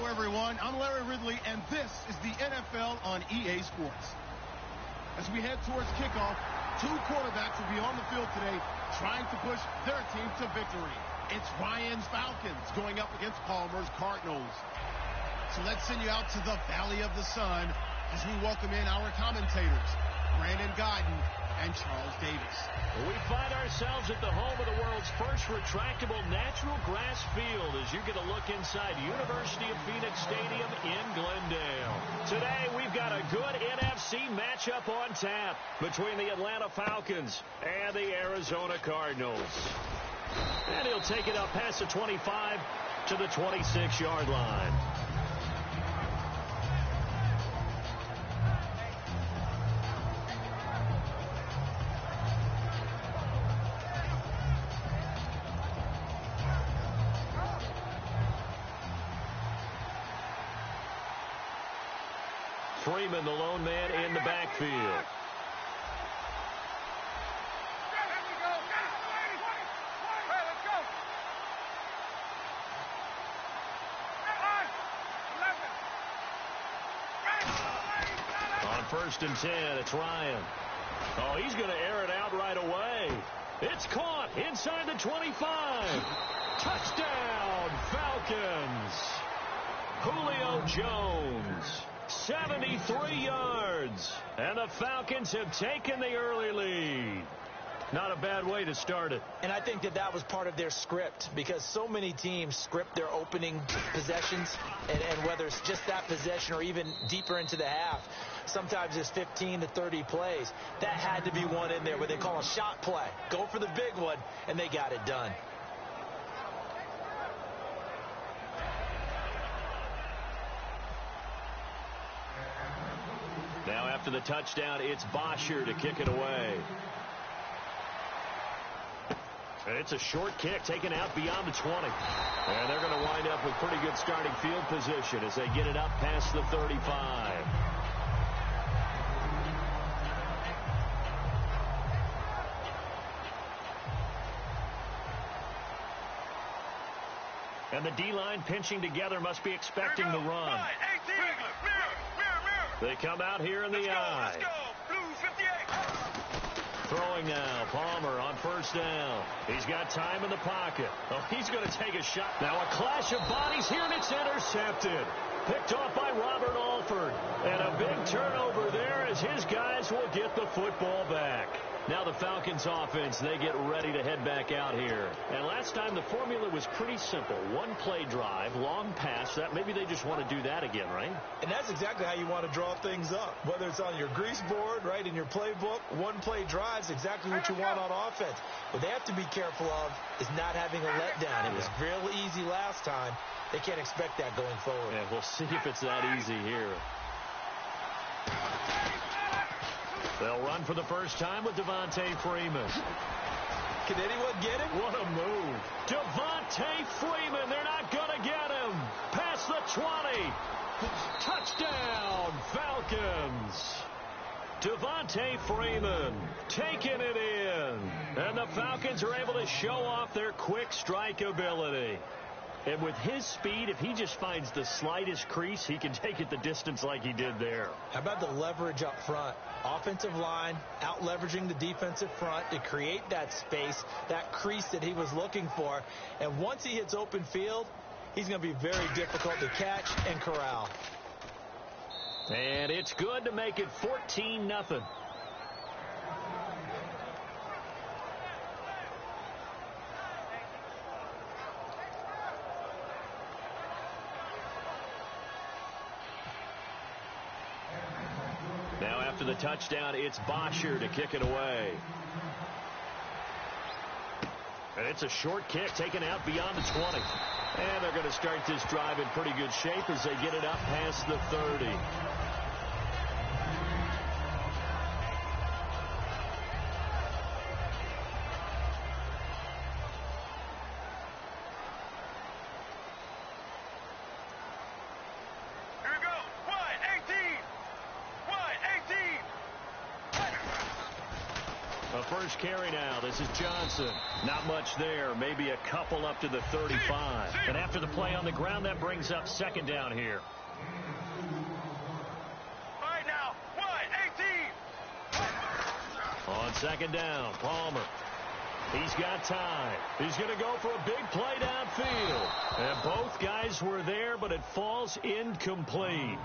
everyone. I'm Larry Ridley, and this is the NFL on EA Sports. As we head towards kickoff, two quarterbacks will be on the field today trying to push their team to victory. It's Ryan's Falcons going up against Palmer's Cardinals. So let's send you out to the Valley of the Sun as we welcome in our commentators, Brandon Godden and Charles Davis. We find ourselves at the home of the world's first retractable natural grass field as you get a look inside University of Phoenix Stadium in Glendale. Today, we've got a good NFC matchup on tap between the Atlanta Falcons and the Arizona Cardinals. And he'll take it up past the 25 to the 26-yard line. Freeman, the lone man in the backfield. On 1st and 10, it's Ryan. Oh, he's going to air it out right away. It's caught inside the 25. Touchdown, Falcons. Julio Jones. 73 yards, and the Falcons have taken the early lead. Not a bad way to start it. And I think that was part of their script, because so many teams script their opening possessions, and whether it's just that possession or even deeper into the half, sometimes it's 15 to 30 plays. That had to be one in there where they call a shot play. Go for the big one, and they got it done. Now after the touchdown, it's Bosher to kick it away. It's a short kick taken out beyond the 20. And they're going to wind up with pretty good starting field position as they get it up past the 35. And the D-line pinching together must be expecting the run. They come out here in the eye. Let's go. Blue 58. Throwing now. Palmer on 1st down. He's got time in the pocket. Oh, he's going to take a shot. Now a clash of bodies here, and it's intercepted. Picked off by Robert Alford. And a big turnover there as his guys will get the football back. Now the Falcons offense, they get ready to head back out here. And last time the formula was pretty simple. One play drive, long pass. That maybe they just want to do that again, right? And that's exactly how you want to draw things up. Whether it's on your grease board, right, in your playbook, one play drive's exactly what you want on offense. What they have to be careful of is not having a letdown. It was real easy last time. They can't expect that going forward. Yeah, we'll see if it's that easy here. They'll run for the first time with Devontae Freeman. Can anyone get him? What a move. Devontae Freeman. They're not going to get him. Past the 20. Touchdown, Falcons. Devontae Freeman taking it in. And the Falcons are able to show off their quick strike ability. And with his speed, if he just finds the slightest crease, he can take it the distance like he did there. How about the leverage up front? Offensive line out leveraging the defensive front to create that space, that crease that he was looking for. And once he hits open field, he's going to be very difficult to catch and corral. And it's good to make it 14-0. Now after the touchdown, it's Bosher to kick it away. And it's a short kick taken out beyond the 20. And they're going to start this drive in pretty good shape as they get it up past the 30. first carry now. This is Johnson. Not much there. Maybe a couple up to the 35. And after the play on the ground, that brings up second down here. All right, now, 1-18. On second down, Palmer. He's got time. He's going to go for a big play downfield. And both guys were there, but it falls incomplete.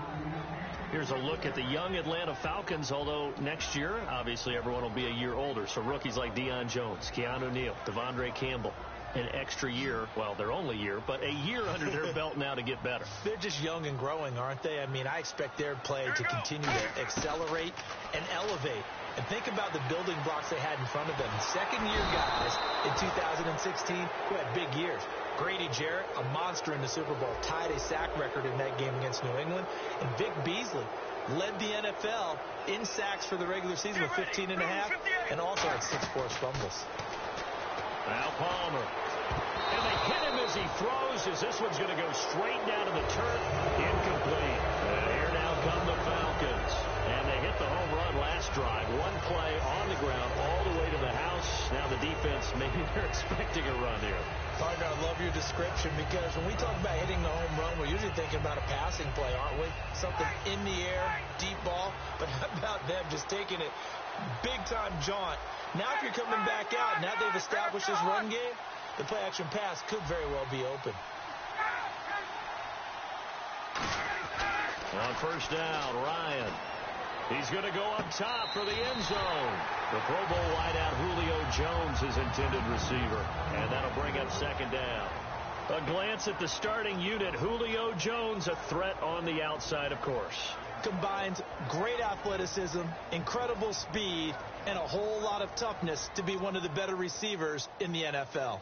Here's a look at the young Atlanta Falcons, although next year, obviously, everyone will be a year older. So rookies like Deion Jones, Keanu Neal, Devondre Campbell, an extra year, well, their only year, but a year under their belt now to get better. They're just young and growing, aren't they? I mean, I expect their play to continue to accelerate and elevate. And think about the building blocks they had in front of them. Second-year guys in 2016 who had big years. Grady Jarrett, a monster in the Super Bowl, tied a sack record in that game against New England. And Vic Beasley led the NFL in sacks for the regular season with 15 and a half, and also had 6 forced fumbles. Now Palmer. And they hit him as he throws, as this one's going to go straight down to the turf. Incomplete. And here now come the Falcons. And they hit the home run last drive. One play on the ground all the way to the house. Now the defense, maybe they're expecting a run here. Partner, I love your description, because when we talk about hitting the home run, we're usually thinking about a passing play, aren't we? Something in the air, deep ball. But how about them just taking it big-time jaunt? Now if you're coming back out, now they've established this run game, the play-action pass could very well be open. On first down, Ryan. He's going to go up top for the end zone. The Pro Bowl wideout Julio Jones is intended receiver. And that'll bring up second down. A glance at the starting unit. Julio Jones, a threat on the outside, of course. Combines great athleticism, incredible speed, and a whole lot of toughness to be one of the better receivers in the NFL.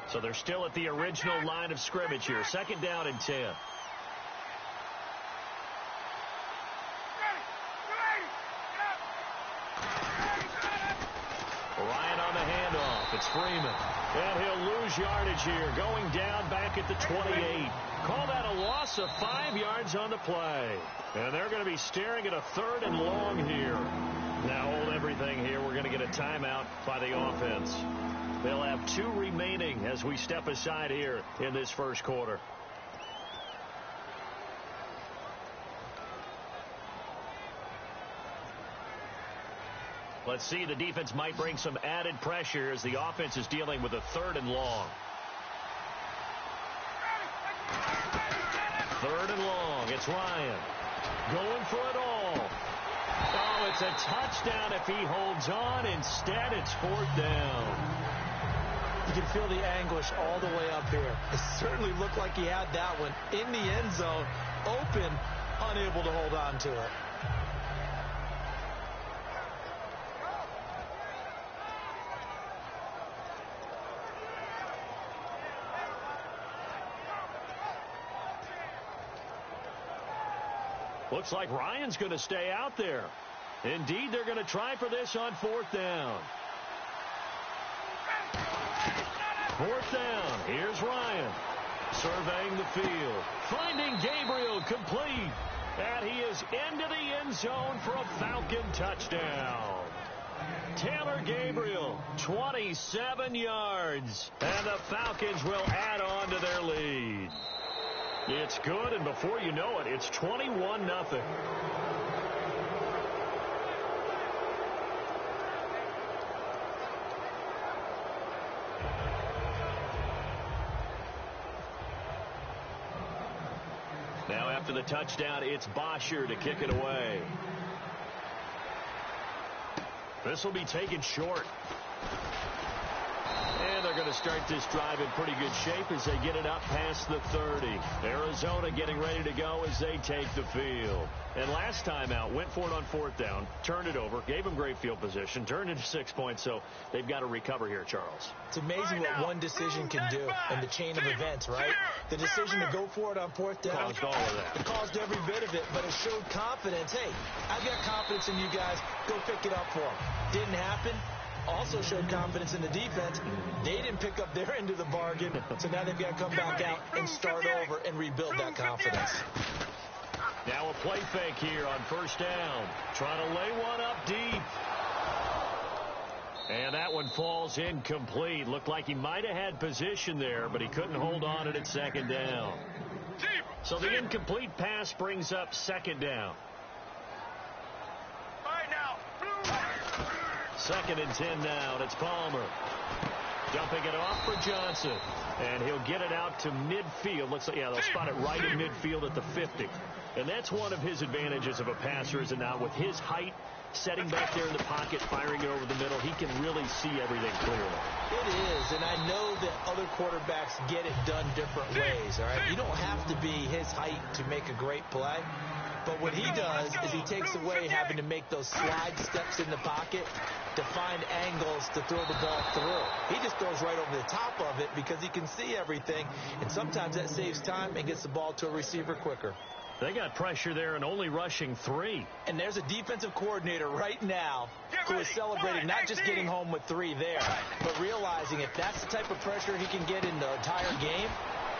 So they're still at the original line of scrimmage here. Second down and 10. Ryan on the handoff. It's Freeman. And he'll lose yardage here. Going down back at the 28. Call that a loss of 5 yards on the play. And they're going to be staring at a third and long here. Now hold everything here. We're going to get a timeout by the offense. They'll have 2 remaining as we step aside here in this first quarter. Let's see, the defense might bring some added pressure as the offense is dealing with a third and long. Third and long. It's Ryan. Going for it all. Oh, it's a touchdown if he holds on. Instead, it's fourth down. You can feel the anguish all the way up here. It certainly looked like he had that one in the end zone, open, unable to hold on to it. Looks like Ryan's going to stay out there. Indeed, they're going to try for this on fourth down. Fourth down. Here's Ryan. Surveying the field. Finding Gabriel complete. And he is into the end zone for a Falcon touchdown. Taylor Gabriel, 27 yards. And the Falcons will add on to their lead. It's good, and before you know it, it's 21-0. Now after the touchdown, it's Bosher to kick it away. This will be taken short. And they're going to start this drive in pretty good shape as they get it up past the 30. Arizona getting ready to go as they take the field. And last time out, went for it on fourth down, turned it over, gave them great field position, turned into 6 points, so they've got to recover here, Charles. It's amazing what one decision can do in the chain of events, right? The decision to go for it on fourth down caused all of that. It caused every bit of it, but it showed confidence. Hey, I've got confidence in you guys. Go pick it up for them. Didn't happen. Also showed confidence in the defense. They didn't pick up their end of the bargain, so now they've got to come back out and start over and rebuild that confidence. Now a play fake here on first down. Trying to lay one up deep. And that one falls incomplete. Looked like he might have had position there, but he couldn't hold on at second down. So the incomplete pass brings up second down. All right, now. 2nd and 10 now, and it's Palmer. Dumping it off for Johnson. And he'll get it out to midfield. Looks like, yeah, they'll spot it right in midfield at the 50. And that's one of his advantages of a passer, is it not? With his height, setting back there in the pocket, firing it over the middle, he can really see everything clearly. It is, and I know that other quarterbacks get it done different ways, all right? You don't have to be his height to make a great play. But what he does is he takes away having to make those slide steps in the pocket to find angles to throw the ball through. He just throws right over the top of it because he can see everything, and sometimes that saves time and gets the ball to a receiver quicker. They got pressure there and only rushing 3. And there's a defensive coordinator right now who is celebrating not just getting home with 3 there, but realizing if that's the type of pressure he can get in the entire game,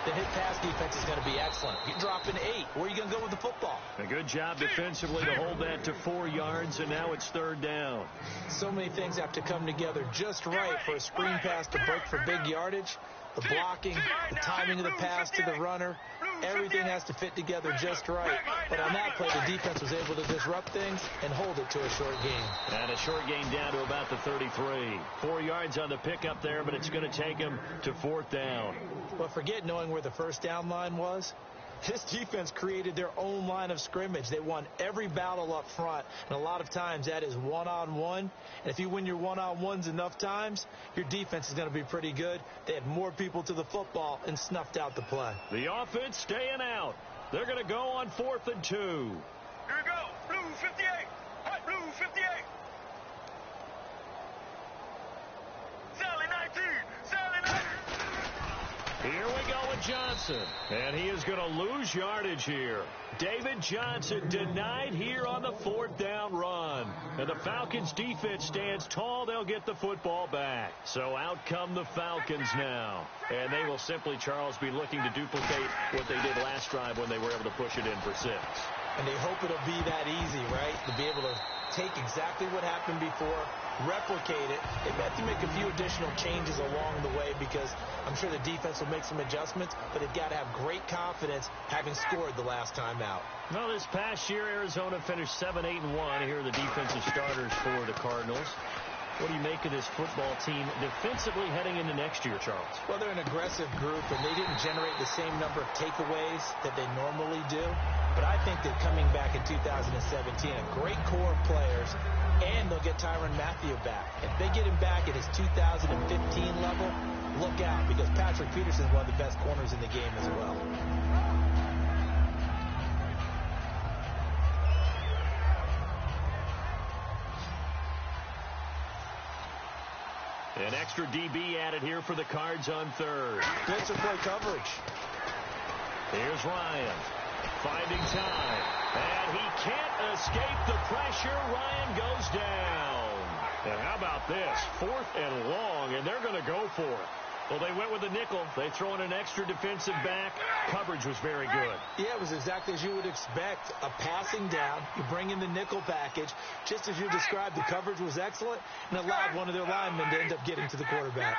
then his pass defense is going to be excellent. You're dropping 8. Where are you going to go with the football? A good job defensively to hold that to 4 yards, and now it's 3rd down. So many things have to come together just right for a screen pass to break for big yardage. The blocking, the timing of the pass to the runner, everything has to fit together just right. But on that play, the defense was able to disrupt things and hold it to a short gain. And a short gain down to about the 33. 4 yards on the pickup there, but it's going to take him to 4th down. But forget knowing where the first down line was. This defense created their own line of scrimmage. They won every battle up front, and a lot of times that is one-on-one. And if you win your one-on-ones enough times, your defense is going to be pretty good. They had more people to the football and snuffed out the play. The offense staying out. They're going to go on 4th and 2. Here we go. Blue 58. White blue 58. Sally 19. Sally 19. Here we go with Johnson, and he is going to lose yardage here. David Johnson denied here on the 4th down run. And the Falcons defense stands tall. They'll get the football back. So out come the Falcons now. And they will simply, Charles, be looking to duplicate what they did last drive when they were able to push it in for 6. And they hope it'll be that easy, right? To be able to take exactly what happened before, replicate it. They have to make a few additional changes along the way because I'm sure the defense will make some adjustments, but they've got to have great confidence having scored the last time out. Well, this past year, Arizona finished 7-8-1. Here are the defensive starters for the Cardinals. What do you make of this football team defensively heading into next year, Charles? Well, they're an aggressive group, and they didn't generate the same number of takeaways that they normally do. But I think that coming back in 2017, a great core of players, and they'll get Tyrann Mathieu back. If they get him back at his 2015 level, look out, because Patrick Peterson is one of the best corners in the game as well. An extra DB added here for the Cards on 3rd. Blitzer play coverage. Here's Ryan finding time. And he can't escape the pressure. Ryan goes down. And how about this? 4th and long, and they're going to go for it. Well, they went with the nickel. They throw in an extra defensive back. Coverage was very good. Yeah, it was exactly as you would expect. A passing down. You bring in the nickel package. Just as you described, the coverage was excellent and allowed one of their linemen to end up getting to the quarterback.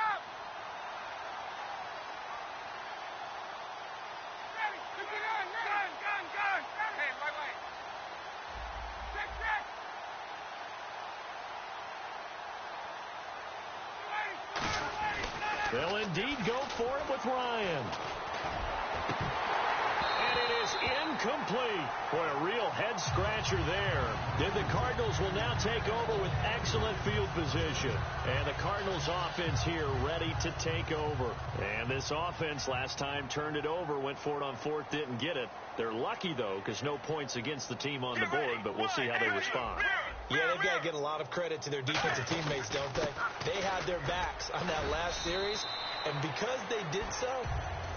They'll indeed go for it with Ryan. And it is incomplete. Boy, a real head-scratcher there. Then the Cardinals will now take over with excellent field position. And the Cardinals offense here ready to take over. And this offense last time turned it over, went for it on 4th, didn't get it. They're lucky, though, because no points against the team on the board, but we'll see how they respond. Yeah, they've got to get a lot of credit to their defensive teammates, don't they? They had their backs on that last series, and because they did so,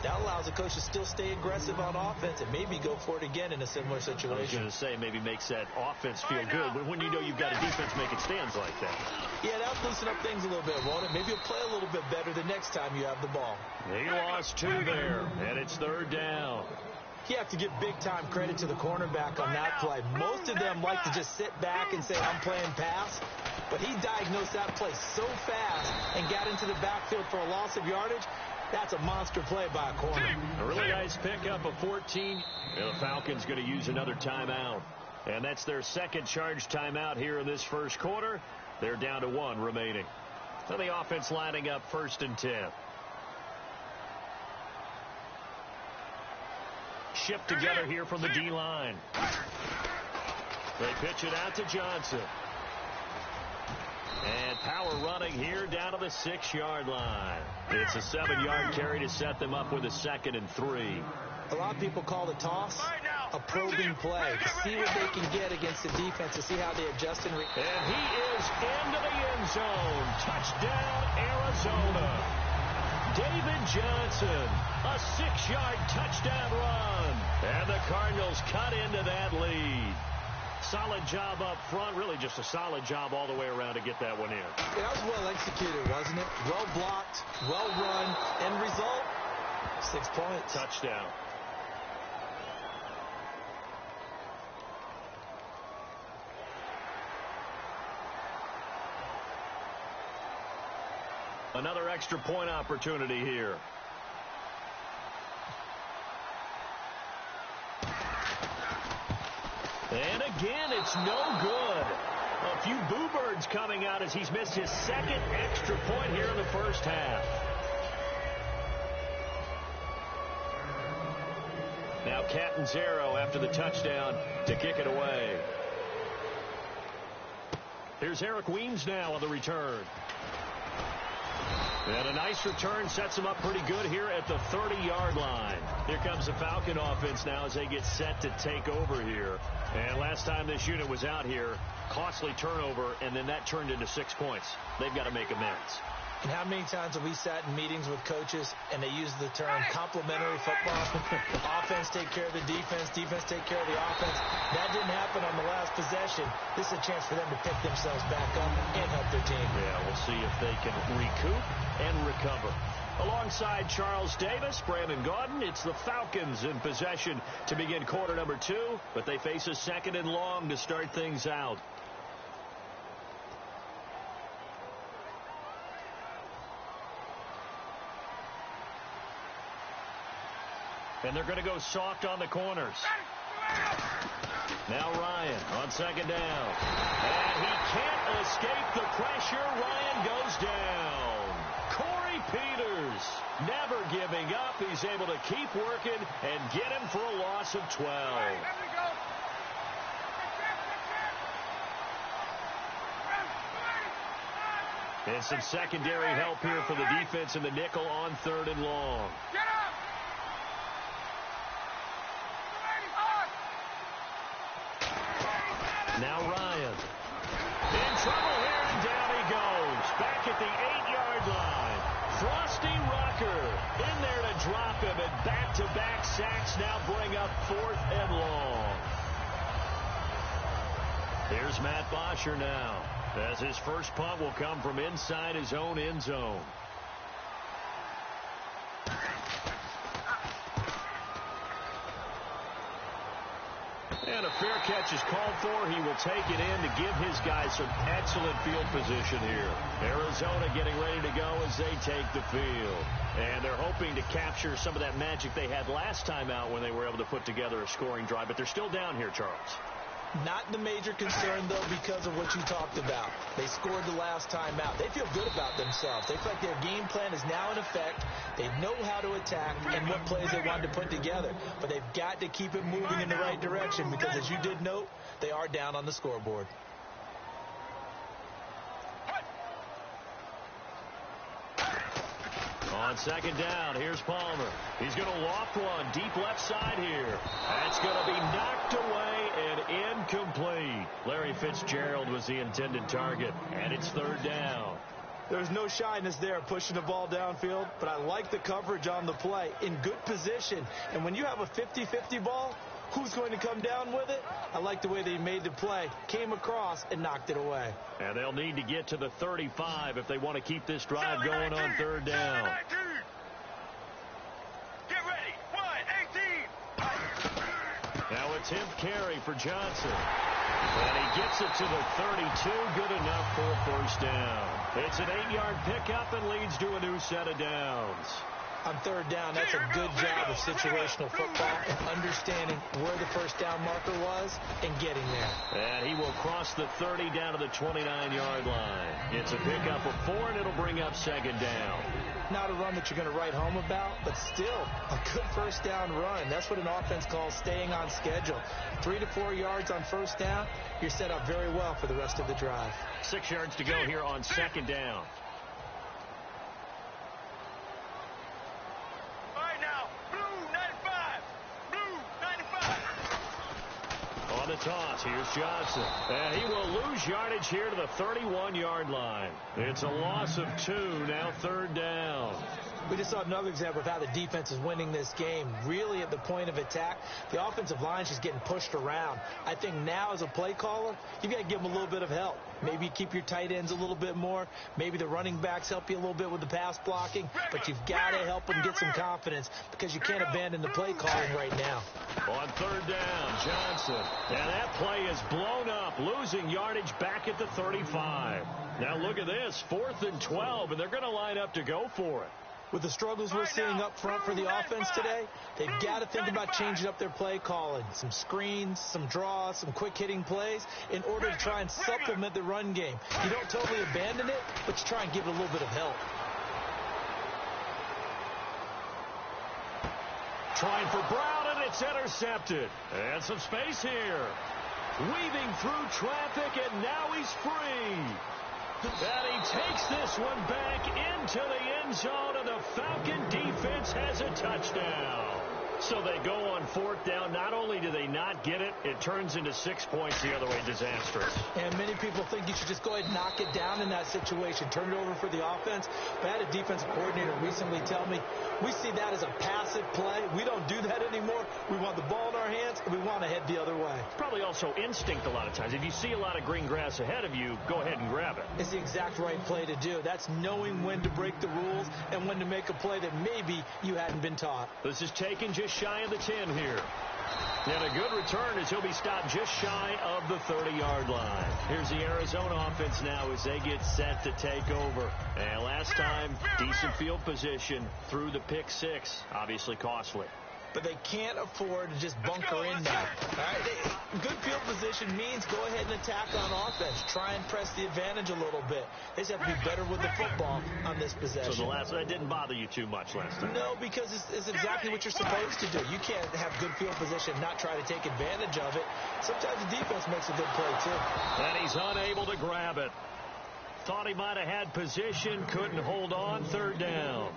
that allows the coach to still stay aggressive on offense and maybe go for it again in a similar situation. I was going to say, maybe makes that offense feel good, but when you know you've got a defense making stands like that. Yeah, that'll loosen up things a little bit, won't it? Maybe you'll play a little bit better the next time you have the ball. He lost 2 there, and it's 3rd down. You have to give big-time credit to the cornerback on that play. Most of them like to just sit back and say, I'm playing pass. but he diagnosed that play so fast and got into the backfield for a loss of yardage. That's a monster play by a corner. A really nice pickup of 14. And the Falcons going to use another timeout. And that's their second charge timeout here in this first quarter. They're down to 1 remaining. So the offense lining up 1st and 10. Shift together here from the D-line. They pitch it out to Johnson. And power running here down to the 6-yard line. It's a 7-yard carry to set them up with a 2nd and 3. A lot of people call the toss a probing play to see what they can get against the defense, to see how they adjust and react. And he is into the end zone. Touchdown, Arizona. David Johnson, a 6-yard touchdown run. And the Cardinals cut into that lead. Solid job up front, really just a solid job all the way around to get that one in. Yeah, that was well executed, wasn't it? Well blocked, well run. End result, 6 points. Touchdown. Another extra point opportunity here. And again, it's no good. A few boo birds coming out as he's missed his 2nd extra point here in the first half. Now Catanzaro after the touchdown to kick it away. Here's Eric Weems now on the return. And a nice return sets him up pretty good here at the 30-yard line. Here comes the Falcon offense now as they get set to take over here. And last time this unit was out here, costly turnover, and then that turned into 6 points. They've got to make amends. And how many times have we sat in meetings with coaches and they use the term complementary football? Offense take care of the defense, defense take care of the offense. That didn't happen on the last possession. This is a chance for them to pick themselves back up and help their team. Yeah, we'll see if they can recoup and recover. Alongside Charles Davis, Brandon Gaudin, it's the Falcons in possession to begin quarter number 2, but they face a 2nd and long to start things out. And they're going to go soft on the corners. Now Ryan on 2nd down. And he can't escape the pressure. Ryan goes down. Corey Peters never giving up. He's able to keep working and get him for a loss of 12. And some secondary help here for the defense in the nickel on 3rd and long. Now Ryan. In trouble here, and down he goes. Back at the 8-yard line. Frosty Rucker in there to drop him, and back-to-back sacks now bring up 4th and long. Here's Matt Bosher now, as his first punt will come from inside his own end zone. And a fair catch is called for. He will take it in to give his guys some excellent field position here. Arizona getting ready to go as they take the field. And they're hoping to capture some of that magic they had last time out when they were able to put together a scoring drive. But they're still down here, Charles. Not the major concern, though, because of what you talked about. They scored the last time out. They feel good about themselves. They feel like their game plan is now in effect. They know how to attack and what plays they wanted to put together. But they've got to keep it moving in the right direction because, as you did note, they are down on the scoreboard. On 2nd down, here's Palmer. He's going to loft one deep left side here. That's going to be knocked away and incomplete. Larry Fitzgerald was the intended target, and it's 3rd down. There's no shyness there pushing the ball downfield, but I like the coverage on the play. In good position. And when you have a 50-50 ball, who's going to come down with it? I like the way they made the play, came across, and knocked it away. And they'll need to get to the 35 if they want to keep this drive going on 3rd down. Get ready. 1-18. Now a 10th carry for Johnson. And he gets it to the 32. Good enough for a first down. It's an 8-yard pickup and leads to a new set of downs. On third down, that's a good job of situational football and understanding where the first down marker was and getting there. And he will cross the 30 down to the 29-yard line. It's a pickup of 4, and it'll bring up second down. Not a run that you're going to write home about, but still a good first down run. That's what an offense calls staying on schedule. 3 to 4 yards on first down, you're set up very well for the rest of the drive. 6 yards to go here on second down. On the toss, here's Johnson. And he will lose yardage here to the 31-yard line. It's a loss of 2, now third down. We just saw another example of how the defense is winning this game. Really at the point of attack, the offensive line is just getting pushed around. I think now as a play caller, you've got to give them a little bit of help. Maybe keep your tight ends a little bit more. Maybe the running backs help you a little bit with the pass blocking. But you've got to help them get some confidence because you can't abandon the play calling right now. On third down, Johnson. And that play is blown up, losing yardage back at the 35. Now look at this, 4th and 12, and they're going to line up to go for it. With the struggles we're seeing up front for the offense today, they've got to think about changing up their play calling. Some screens, some draws, some quick-hitting plays in order to try and supplement the run game. You don't totally abandon it, but you try and give it a little bit of help. Trying for Brown, and it's intercepted. And some space here. Weaving through traffic, and now he's free. And he takes this one back into the end zone, and the Falcon defense has a touchdown. So they go on 4th down. Not only do they not get it, it turns into 6 points the other way. Disastrous. And many people think you should just go ahead and knock it down in that situation. Turn it over for the offense. But I had a defensive coordinator recently tell me, we see that as a passive play. We don't do that anymore. We want the ball in our hands, and we want to head the other way. Probably also instinct a lot of times. If you see a lot of green grass ahead of you, go ahead and grab it. It's the exact right play to do. That's knowing when to break the rules and when to make a play that maybe you hadn't been taught. This is taken just shy of the 10 here. And a good return as he'll be stopped just shy of the 30-yard line. Here's the Arizona offense now as they get set to take over. And last time, decent field position through the pick 6. Obviously costly. But they can't afford to just bunker in now. All right? Good field position means go ahead and attack on offense. Try and press the advantage a little bit. They just have to be better with the football on this possession. So that didn't bother you too much last time? No, because it's exactly what you're supposed to do. You can't have good field position and not try to take advantage of it. Sometimes the defense makes a good play, too. And he's unable to grab it. Thought he might have had position, couldn't hold on, third down.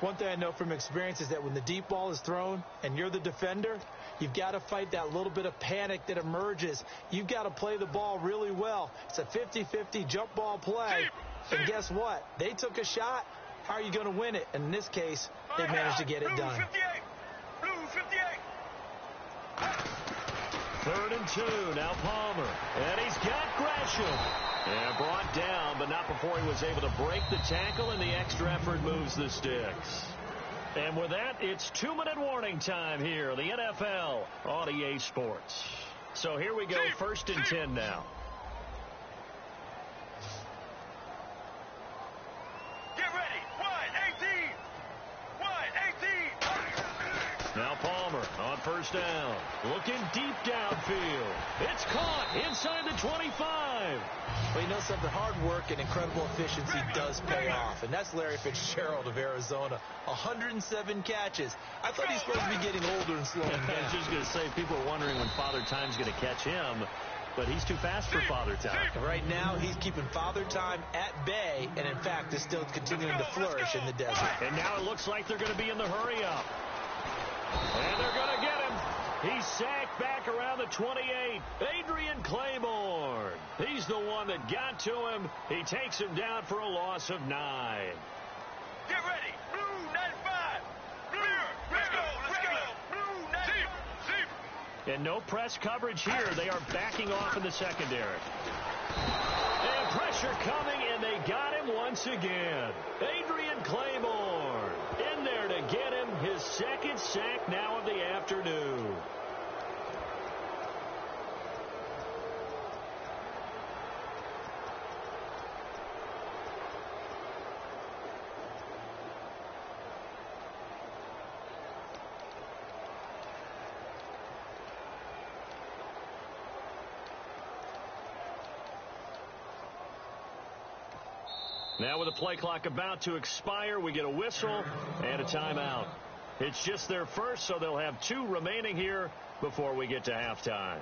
One thing I know from experience is that when the deep ball is thrown and you're the defender, you've got to fight that little bit of panic that emerges. You've got to play the ball really well. It's a 50-50 jump ball play. And guess what? They took a shot. How are you going to win it? And in this case, they managed to get it done. Blue 58. 3rd and 2. Now Palmer. And he's got Gresham. And brought down, but not before he was able to break the tackle, and the extra effort moves the sticks. And with that, it's 2-minute warning time here, the NFL on EA Sports. So here we go, 1st and 10 now. Get ready. Wide 18. Wide 18. Now Palmer on 1st down. Looking deep downfield. It's caught inside the 25. Well, you know something, hard work and incredible efficiency does pay off, and that's Larry Fitzgerald of Arizona. 107 catches. I thought he's supposed to be getting older and slowing down. I was just going to say, people are wondering when Father Time's going to catch him, but he's too fast for Father Time. Right now, he's keeping Father Time at bay, and in fact, is still continuing to flourish in the desert. And now it looks like they're going to be in the hurry-up. And they're going to get him. He's sacked back around the 28. Adrian Claiborne. He's the one that got to him. He takes him down for a loss of 9. Get ready. Blue 95. Blue. Let's go. Blue 95. And no press coverage here. They are backing off in the secondary. And pressure coming, and they got him once again. Adrian Claiborne in there to get him his 2nd sack now of the afternoon. Now with the play clock about to expire, we get a whistle and a timeout. It's just their first, so they'll have 2 remaining here before we get to halftime.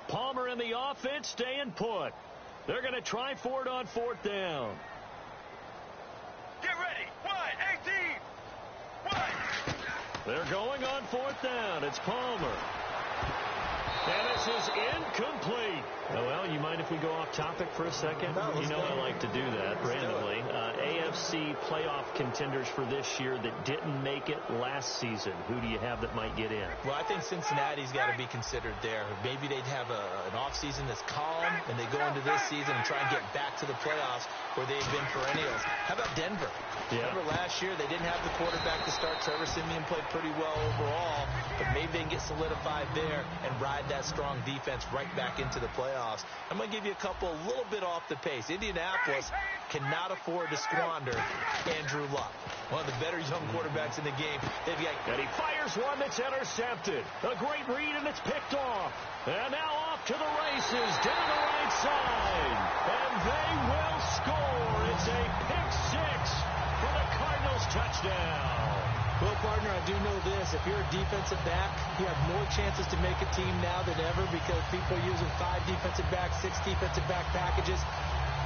Palmer and the offense staying put. They're going to try for it on 4th down. Get ready. Wide, 18. Wide. They're going on 4th down. It's Palmer. And this is incomplete. Well, you mind if we go off topic for a second? No, you know I like to do that randomly. AFC playoff contenders for this year that didn't make it last season. Who do you have that might get in? Well, I think Cincinnati's got to be considered there. Maybe they'd have an offseason that's calm, and they go into this season and try and get back to the playoffs where they've been perennials. How about Denver? Yeah. Remember last year they didn't have the quarterback to start. Trevor Siemian played pretty well overall, but maybe they can get solidified there and ride that strong defense right back into the playoffs. I'm going to give you a couple a little bit off the pace. Indianapolis cannot afford to squander Andrew Luck, one of the better young quarterbacks in the game. They've got, and he fires one that's intercepted. A great read, and it's picked off. And now off to the races down the right side. And they will score. It's a pick 6 for the Cardinals touchdown. Well, partner, I do know this. If you're a defensive back, you have more chances to make a team now than ever because people are using 5 defensive backs, 6 defensive back packages.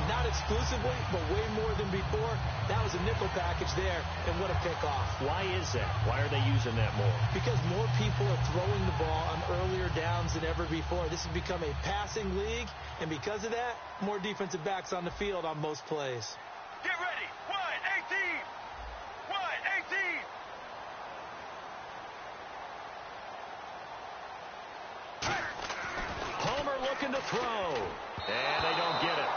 Not exclusively, but way more than before. That was a nickel package there, and what a pickoff. Why is that? Why are they using that more? Because more people are throwing the ball on earlier downs than ever before. This has become a passing league, and because of that, more defensive backs on the field on most plays. Get ready. Wide, 18. Wide, 18. Palmer looking to throw, and they don't get it.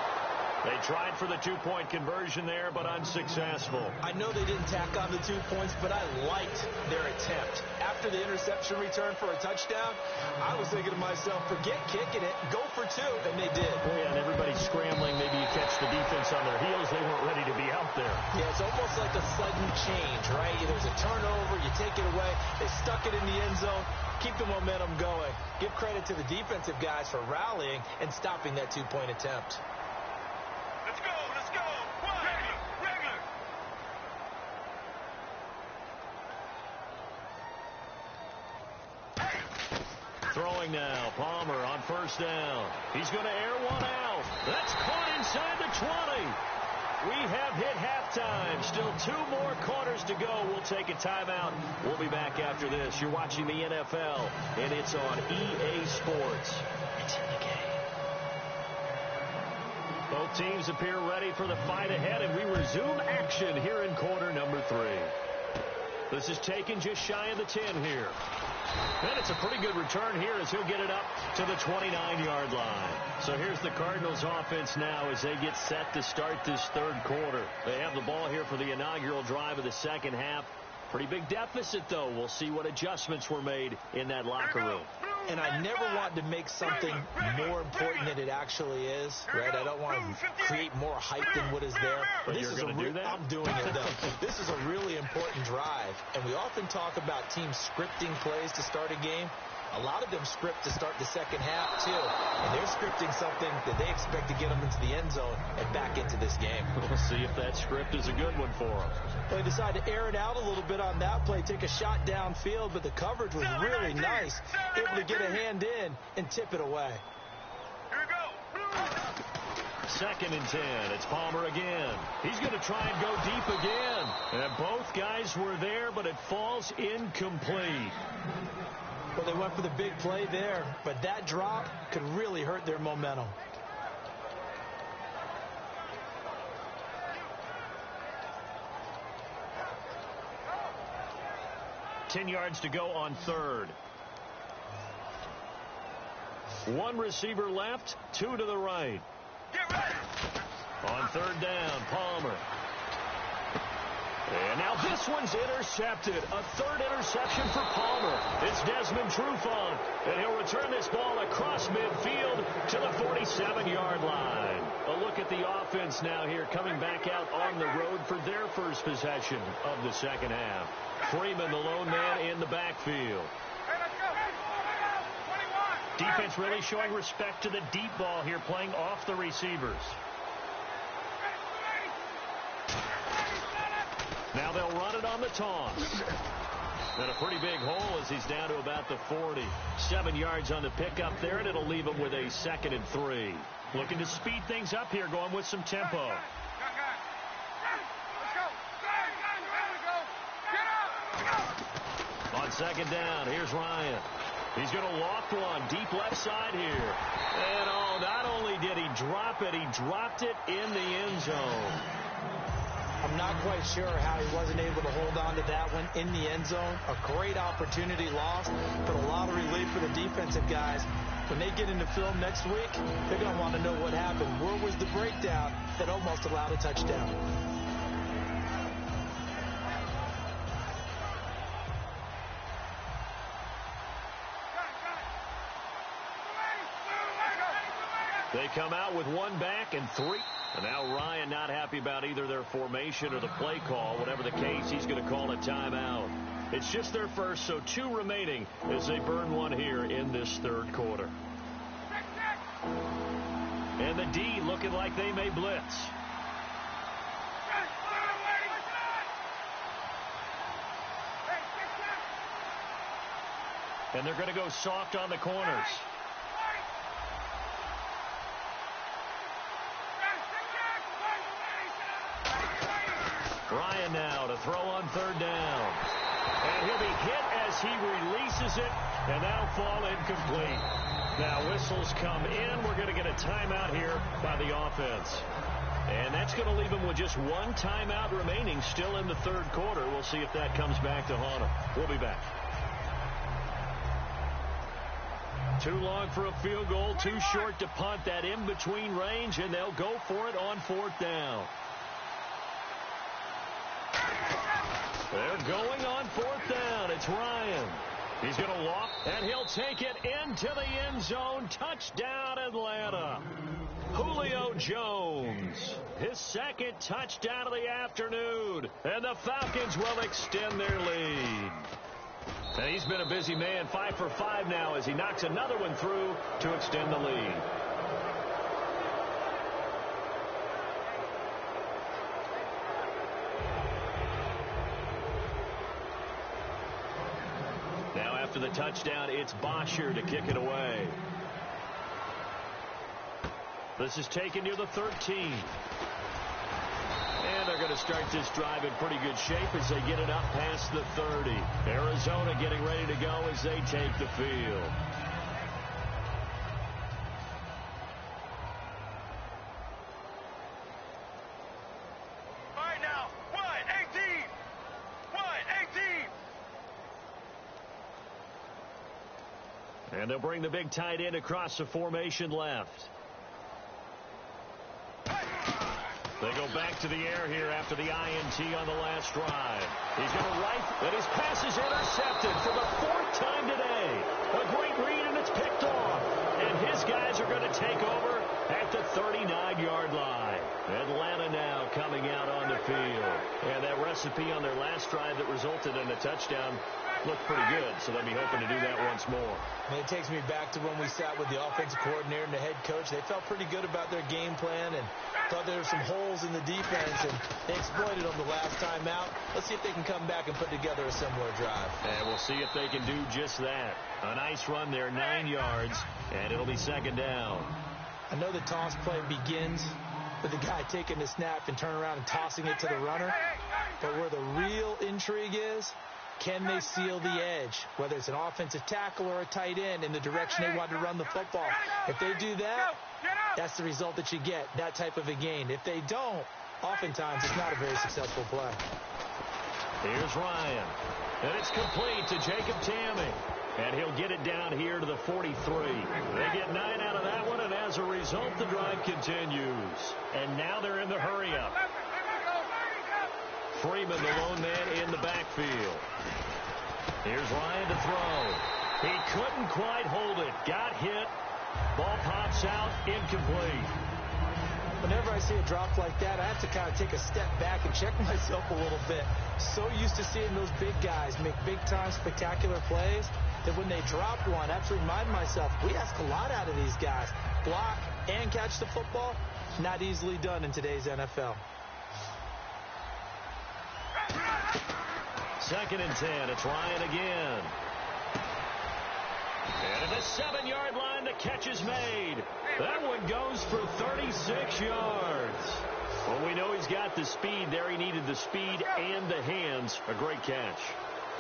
They tried for the 2-point conversion there, but unsuccessful. I know they didn't tack on the 2 points, but I liked their attempt. After the interception return for a touchdown, I was thinking to myself, forget kicking it, go for 2, and they did. Oh, yeah, and everybody's scrambling. Maybe you catch the defense on their heels. They weren't ready to be out there. Yeah, it's almost like a sudden change, right? There's a turnover, you take it away, they stuck it in the end zone, keep the momentum going. Give credit to the defensive guys for rallying and stopping that 2-point attempt. Let's go. Let's go. Wide. Regular. Throwing now. Palmer on 1st down. He's going to air one out. That's caught inside the 20. We have hit halftime. Still 2 more quarters to go. We'll take a timeout. We'll be back after this. You're watching the NFL, and it's on EA Sports. It's in the game. Both teams appear ready for the fight ahead, and we resume action here in quarter number 3. This is taken just shy of the 10 here. And it's a pretty good return here as he'll get it up to the 29-yard line. So here's the Cardinals offense now as they get set to start this 3rd quarter. They have the ball here for the inaugural drive of the 2nd half. Pretty big deficit, though. We'll see what adjustments were made in that locker room. And I never want to make something more important than it actually is, right? I don't want to create more hype than what is there. But you're going to do that? I'm doing it, though. This is a really important drive, and we often talk about teams scripting plays to start a game. A lot of them script to start the 2nd half, too. And they're scripting something that they expect to get them into the end zone and back into this game. We'll see if that script is a good one for them. They decided to air it out a little bit on that play, take a shot downfield, but the coverage was really nice. Able to get a hand in and tip it away. Here we go. 2nd and 10. It's Palmer again. He's going to try and go deep again. And both guys were there, but it falls incomplete. Well, they went for the big play there, but that drop could really hurt their momentum. $10 yards to go on 3rd. 1 receiver left, 2 to the right. Get ready. On 3rd down, Palmer. And now this one's intercepted. A third interception for Palmer. It's Desmond Trufant. And he'll return this ball across midfield to the 47-yard line. A look at the offense now here, coming back out on the road for their first possession of the second half. Freeman, the lone man in the backfield. Defense really showing respect to the deep ball here, playing off the receivers. Now they'll run it on the toss. And a pretty big hole as he's down to about the 40. 7 yards on the pickup there, and it'll leave him with a 2nd and 3. Looking to speed things up here, going with some tempo. On second down, here's Ryan. He's going to loft one deep left side here. And oh, not only did he drop it, he dropped it in the end zone. I'm not quite sure how he wasn't able to hold on to that one in the end zone. A great opportunity lost, but a lot of relief for the defensive guys. When they get into film next week, they're going to want to know what happened. Where was the breakdown that almost allowed a touchdown? They come out with 1 back and 3. And now Ryan not happy about either their formation or the play call. Whatever the case, he's going to call a timeout. It's just their first, so 2 remaining as they burn one here in this third quarter. And the D looking like they may blitz. And they're going to go soft on the corners. Ryan now to throw on third down. And he'll be hit as he releases it, and that'll fall incomplete. Now whistles come in. We're going to get a timeout here by the offense. And that's going to leave him with just 1 timeout remaining still in the third quarter. We'll see if that comes back to haunt him. We'll be back. Too long for a field goal, too short to punt. That in-between range, and they'll go for it on 4th down. They're going on 4th down. It's Ryan. He's going to loft, and he'll take it into the end zone. Touchdown, Atlanta. Julio Jones, his 2nd touchdown of the afternoon. And the Falcons will extend their lead. And he's been a busy man, 5 for 5 now as he knocks another one through to extend the lead. Now after the touchdown, it's Bosher to kick it away. This is taken near the 13. And they're going to start this drive in pretty good shape as they get it up past the 30. Arizona getting ready to go as they take the field. All right, now, 1-18. 1-18. And they'll bring the big tight end across the formation left. They go back to the air here after the INT on the last drive. He's going to rifle, and his pass is intercepted for the 4th time today. A great read, and it's picked off. And his guys are going to take over at the 39-yard line. Atlanta now coming out on the field. And that recipe on their last drive that resulted in a touchdown looked pretty good, so they'll be hoping to do that once more. And it takes me back to when we sat with the offensive coordinator and the head coach. They felt pretty good about their game plan and thought there were some holes in the defense, and they exploited them the last time out. Let's see if they can come back and put together a similar drive. And we'll see if they can do just that. A nice run there, 9 yards, and it'll be 2nd down. I know the toss play begins with the guy taking the snap and turning around and tossing it to the runner, but where the real intrigue is, can they seal the edge, whether it's an offensive tackle or a tight end, in the direction they want to run the football? If they do that, that's the result that you get, that type of a gain. If they don't, oftentimes it's not a very successful play. Here's Ryan, and it's complete to Jacob Tamme. And he'll get it down here to the 43. They get 9 out of that one, and as a result, the drive continues. And now they're in the hurry-up. Freeman, the lone man in the backfield. Here's Ryan to throw. He couldn't quite hold it. Got hit. Ball pops out, incomplete. Whenever I see a drop like that, I have to kind of take a step back and check myself a little bit. So used to seeing those big guys make big-time spectacular plays that when they drop one, I have to remind myself, we ask a lot out of these guys. Block and catch the football, not easily done in today's NFL. 2nd and 10. It's Ryan again. And at the 7-yard line, the catch is made. That one goes for 36 yards. Well, we know he's got the speed there. He needed the speed and the hands. A great catch.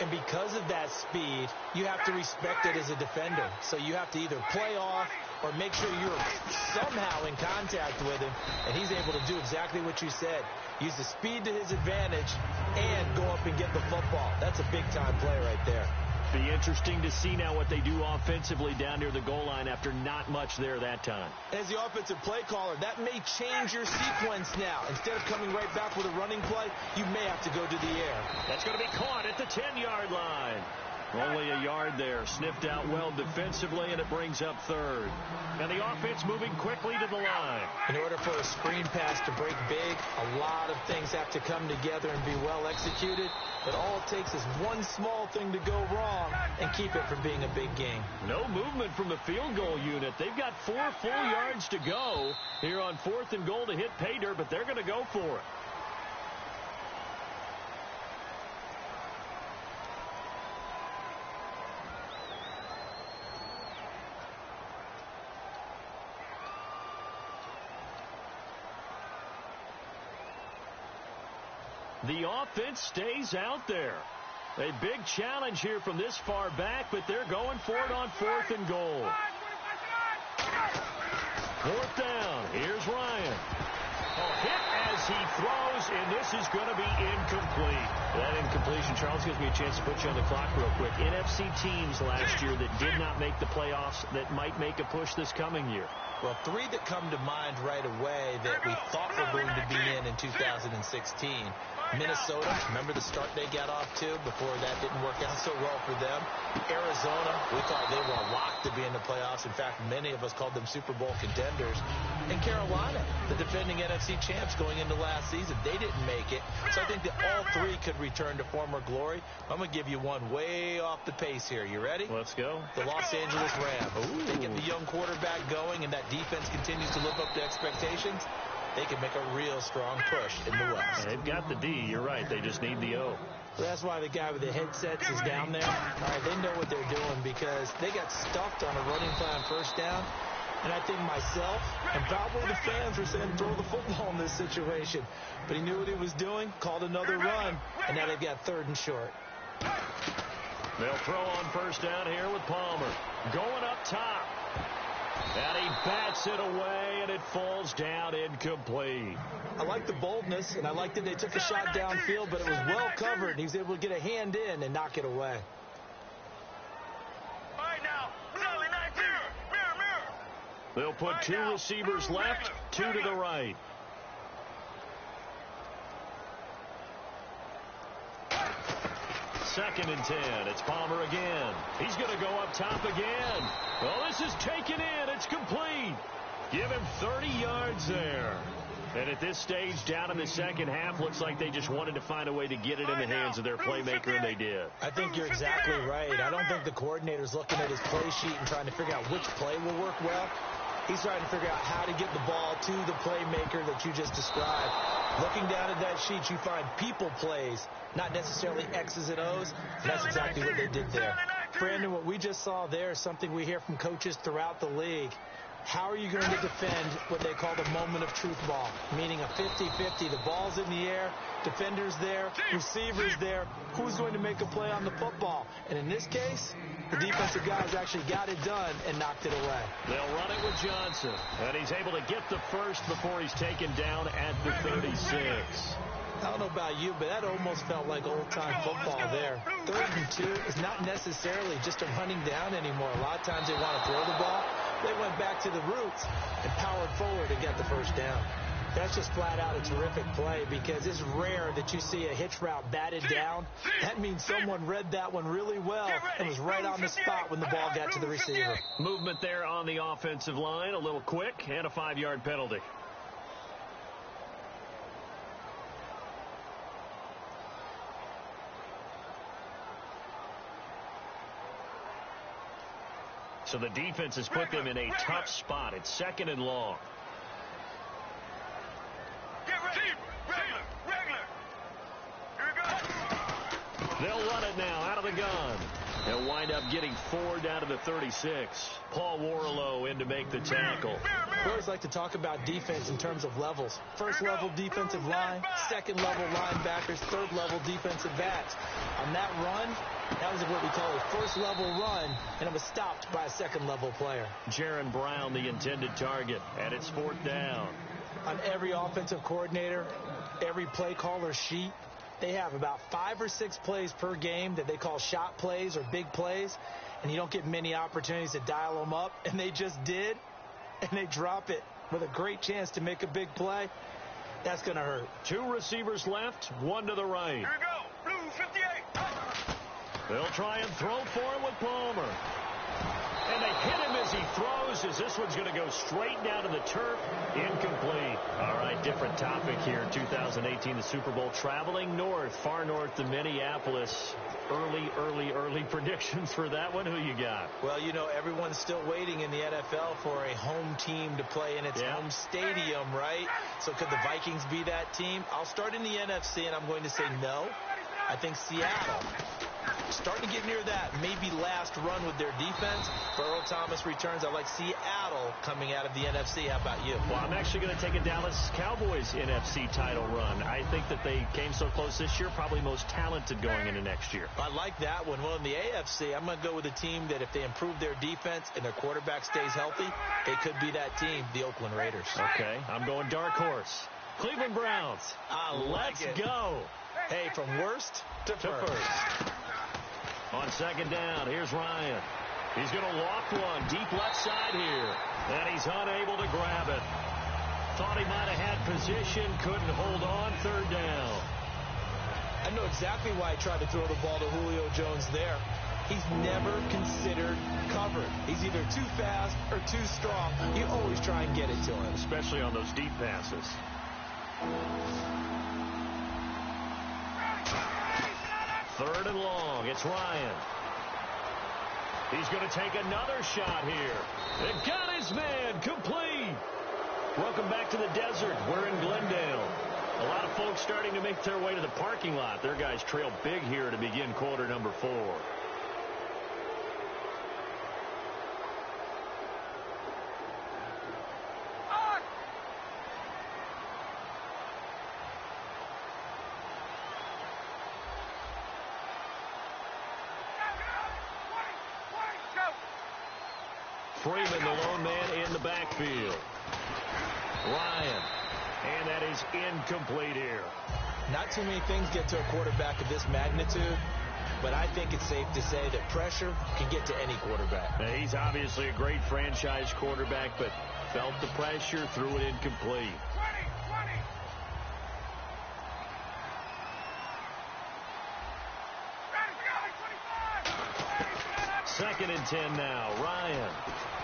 And because of that speed, you have to respect it as a defender. So you have to either play off or make sure you're somehow in contact with him. And he's able to do exactly what you said. Use the speed to his advantage and go up and get the football. That's a big-time play right there. Be interesting to see now what they do offensively down near the goal line after not much there that time. As the offensive play caller, that may change your sequence now. Instead of coming right back with a running play, you may have to go to the air. That's going to be caught at the 10-yard line. Only a yard there. Sniffed out well defensively, and it brings up 3rd. And the offense moving quickly to the line. In order for a screen pass to break big, a lot of things have to come together and be well executed. But all it takes is one small thing to go wrong and keep it from being a big game. No movement from the field goal unit. They've got 4 full yards to go here on 4th and goal to hit pay dirt, but they're going to go for it. The offense stays out there. A big challenge here from this far back, but they're going for it on 4th and goal. 4th down. Here's Ryan. Hit as he throws, and this is going to be incomplete. That incompletion, Charles, gives me a chance to put you on the clock real quick. NFC teams last year that did not make the playoffs that might make a push this coming year. Well, 3 that come to mind right away that we thought were going to be in 2016. Minnesota, remember the start they got off to before that didn't work out so well for them. Arizona, we thought they were locked to be in the playoffs. In fact, many of us called them Super Bowl contenders. And Carolina, the defending NFC champs going into last season, they didn't make it. So I think that all 3 could return to former glory. I'm going to give you one way off the pace here. You ready? Let's go. The Los Angeles Rams. Ooh. They get the young quarterback going, and that defense continues to live up to expectations. They can make a real strong push in the West. They've got the D. You're right. They just need the O. Well, that's why the guy with the headsets is down there. All right, they know what they're doing because they got stuffed on a running play on 1st down. And I think myself and probably the fans were saying throw the football in this situation. But he knew what he was doing, called another run, and now they've got 3rd and short. They'll throw on 1st down here with Palmer. Going up top. And he bats it away, and it falls down incomplete. I like the boldness, and I like that they took a shot downfield, but it was well covered, and he was able to get a hand in and knock it away. All right, now, mirror. They'll put 2 receivers left, 2 to the right. Second and 10. It's Palmer again. He's going to go up top again. Well, this is taken in. It's complete. Give him 30 yards there. And at this stage, down in the second half, looks like they just wanted to find a way to get it in the hands of their playmaker, and they did. I think you're exactly right. I don't think the coordinator's looking at his play sheet and trying to figure out which play will work well. He's trying to figure out how to get the ball to the playmaker that you just described. Looking down at that sheet, you find people plays, not necessarily X's and O's, and that's exactly what they did there. Brandon, what we just saw there is something we hear from coaches throughout the league. How are you going to defend what they call the moment of truth ball, meaning a 50-50? The ball's in the air, defenders there, receivers there. Who's going to make a play on the football? And in this case, the defensive guys actually got it done and knocked it away. They'll run it with Johnson, and he's able to get the first before he's taken down at the 36. I don't know about you, but that almost felt like old-time football there. 3rd and 2 is not necessarily just a running down anymore. A lot of times they want to throw the ball. They went back to the roots and powered forward and got the 1st down. That's just flat out a terrific play because it's rare that you see a hitch route batted down. That means someone read that one really well and was right on the spot when the ball got to the receiver. Movement there on the offensive line, a little quick, and a 5-yard penalty. So the defense has put them in a tough spot. It's 2nd and long. Get ready. Regular. Here we go. They'll run it now out of the gun. They'll wind up getting 4 down to the 36. Paul Warlow in to make the tackle. We always like to talk about defense in terms of levels. 1st level defensive line, 2nd level linebackers, 3rd level defensive backs. On that run, that was what we call a 1st level run, and it was stopped by a 2nd level player. Jaron Brown, the intended target, and it's 4th down. On every offensive coordinator, every play caller sheet, they have about 5 or 6 plays per game that they call shot plays or big plays, and you don't get many opportunities to dial them up, and they just did, and they drop it with a great chance to make a big play. That's going to hurt. 2 receivers left, 1 to the right. Here we go. Blue 58. They'll try and throw for him with Palmer. And they hit him as he throws, as this one's going to go straight down to the turf. Incomplete. All right, different topic here. 2018, the Super Bowl, traveling north, far north to Minneapolis. Early predictions for that one. Who you got? Well, you know, everyone's still waiting in the NFL for a home team to play in its home stadium, right? So could the Vikings be that team? I'll start in the NFC, and I'm going to say no. I think Seattle, starting to get near that maybe last run with their defense. Earl Thomas returns. I like Seattle coming out of the NFC. How about you? Well, I'm actually going to take a Dallas Cowboys NFC title run. I think that they came so close this year, probably most talented going into next year. I like that one. Well, in the AFC, I'm going to go with a team that if they improve their defense and their quarterback stays healthy, they could be that team, the Oakland Raiders. Okay, I'm going dark horse. Cleveland Browns. Let's go. Hey, from worst to first. On 2nd down, here's Ryan. He's going to loft one deep left side here. And he's unable to grab it. Thought he might have had position, couldn't hold on. 3rd down. I know exactly why he tried to throw the ball to Julio Jones there. He's never considered covered. He's either too fast or too strong. You always try and get it to him. Especially on those deep passes. 3rd and long. It's Ryan. He's going to take another shot here. It got his man. Complete. Welcome back to the desert. We're in Glendale. A lot of folks starting to make their way to the parking lot. Their guys trail big here to begin quarter number 4. Freeman, the lone man in the backfield. Ryan. And that is incomplete here. Not too many things get to a quarterback of this magnitude, but I think it's safe to say that pressure can get to any quarterback. Now, he's obviously a great franchise quarterback, but felt the pressure, threw it incomplete. 2nd and 10 now. Ryan.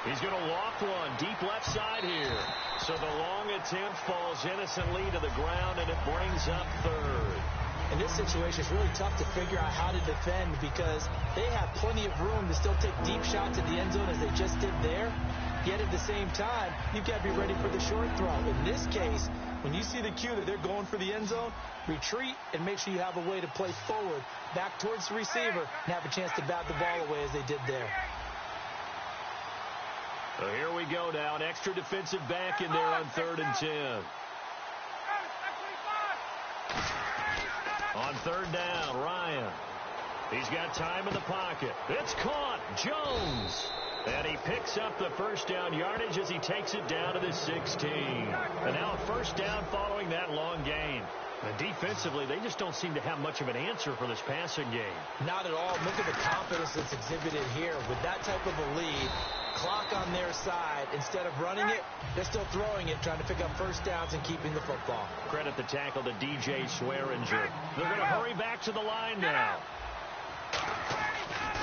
He's going to loft one deep left side here. So the long attempt falls innocently to the ground, and it brings up 3rd. In this situation, it's really tough to figure out how to defend because they have plenty of room to still take deep shots at the end zone as they just did there. Yet at the same time, you've got to be ready for the short throw. In this case, when you see the cue that they're going for the end zone, retreat and make sure you have a way to play forward, back towards the receiver, and have a chance to bat the ball away as they did there. So here we go now. An extra defensive back in there on 3rd and 10. On 3rd down, Ryan. He's got time in the pocket. It's caught. Jones. And he picks up the 1st down yardage as he takes it down to the 16. And now a 1st down following that long gain. And defensively, they just don't seem to have much of an answer for this passing game. Not at all. Look at the confidence that's exhibited here. With that type of a lead, Clock on their side. Instead of running it, they're still throwing it, trying to pick up first downs and keeping the football. Credit the tackle to DJ Swearinger. They're going to hurry back to the line now.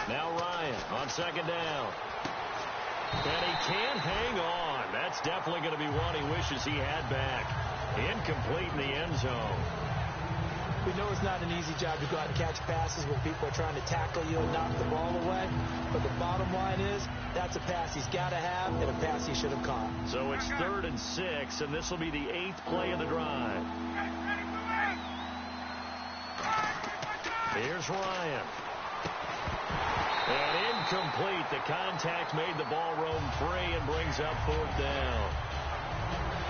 Now Ryan on second down. And he can't hang on. That's definitely going to be one he wishes he had back. Incomplete in the end zone. We know it's not an easy job to go out and catch passes when people are trying to tackle you and knock the ball away. But the bottom line is, that's a pass he's got to have and a pass he should have caught. So it's 3rd and 6, and this will be the 8th play of the drive. Here's Ryan. And incomplete. The contact made the ball roam free and brings up 4th down.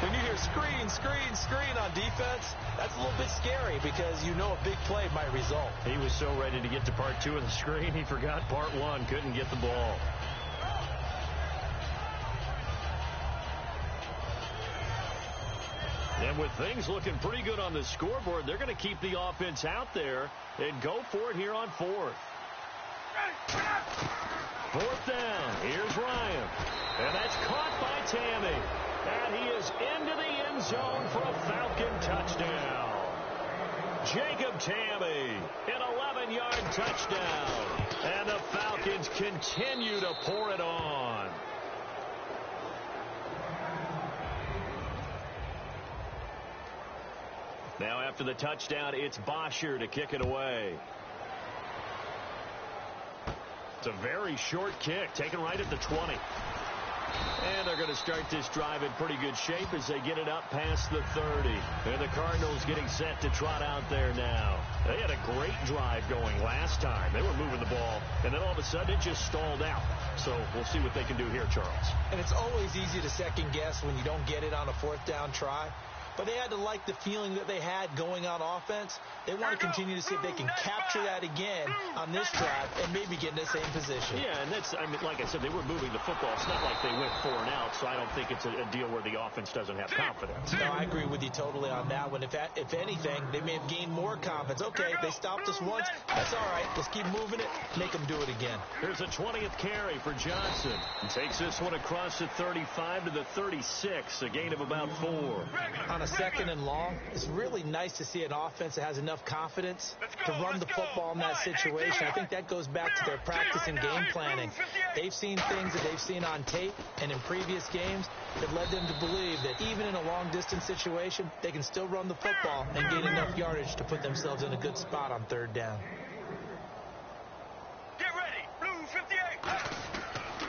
When you hear screen, screen, screen on defense, that's a little bit scary because you know a big play might result. He was so ready to get to part 2 of the screen, he forgot part 1, couldn't get the ball. And with things looking pretty good on the scoreboard, they're going to keep the offense out there and go for it here on 4th. 4th down. Here's Ryan. And that's caught by Tammy. And he is into the end zone for a Falcon touchdown. Jacob Tammy, an 11-yard touchdown. And the Falcons continue to pour it on. Now after the touchdown, it's Bosher to kick it away. It's a very short kick, taken right at the 20. And they're going to start this drive in pretty good shape as they get it up past the 30. And the Cardinals getting set to trot out there now. They had a great drive going last time. They were moving the ball, and then all of a sudden it just stalled out. So we'll see what they can do here, Charles. And it's always easy to second guess when you don't get it on a 4th down try. But they had to like the feeling that they had going on offense. They want to continue to see if they can capture that again on this drive and maybe get in the same position. Yeah, and that's, I mean, like I said, they were moving the football. It's not like they went 4 and out, so I don't think it's a deal where the offense doesn't have confidence. No, I agree with you totally on that one. If anything, they may have gained more confidence. Okay, they stopped us once. That's all right. Let's keep moving it. Make them do it again. Here's a 20th carry for Johnson. He takes this one across the 35 to the 36, a gain of about 4. On a 2nd and long, it's really nice to see an offense that has enough confidence to run the football in that situation. I think that goes back to their practice and game planning. They've seen things that they've seen on tape and in previous games that led them to believe that even in a long-distance situation, they can still run the football and gain enough yardage to put themselves in a good spot on 3rd down. Get ready, Blue 58.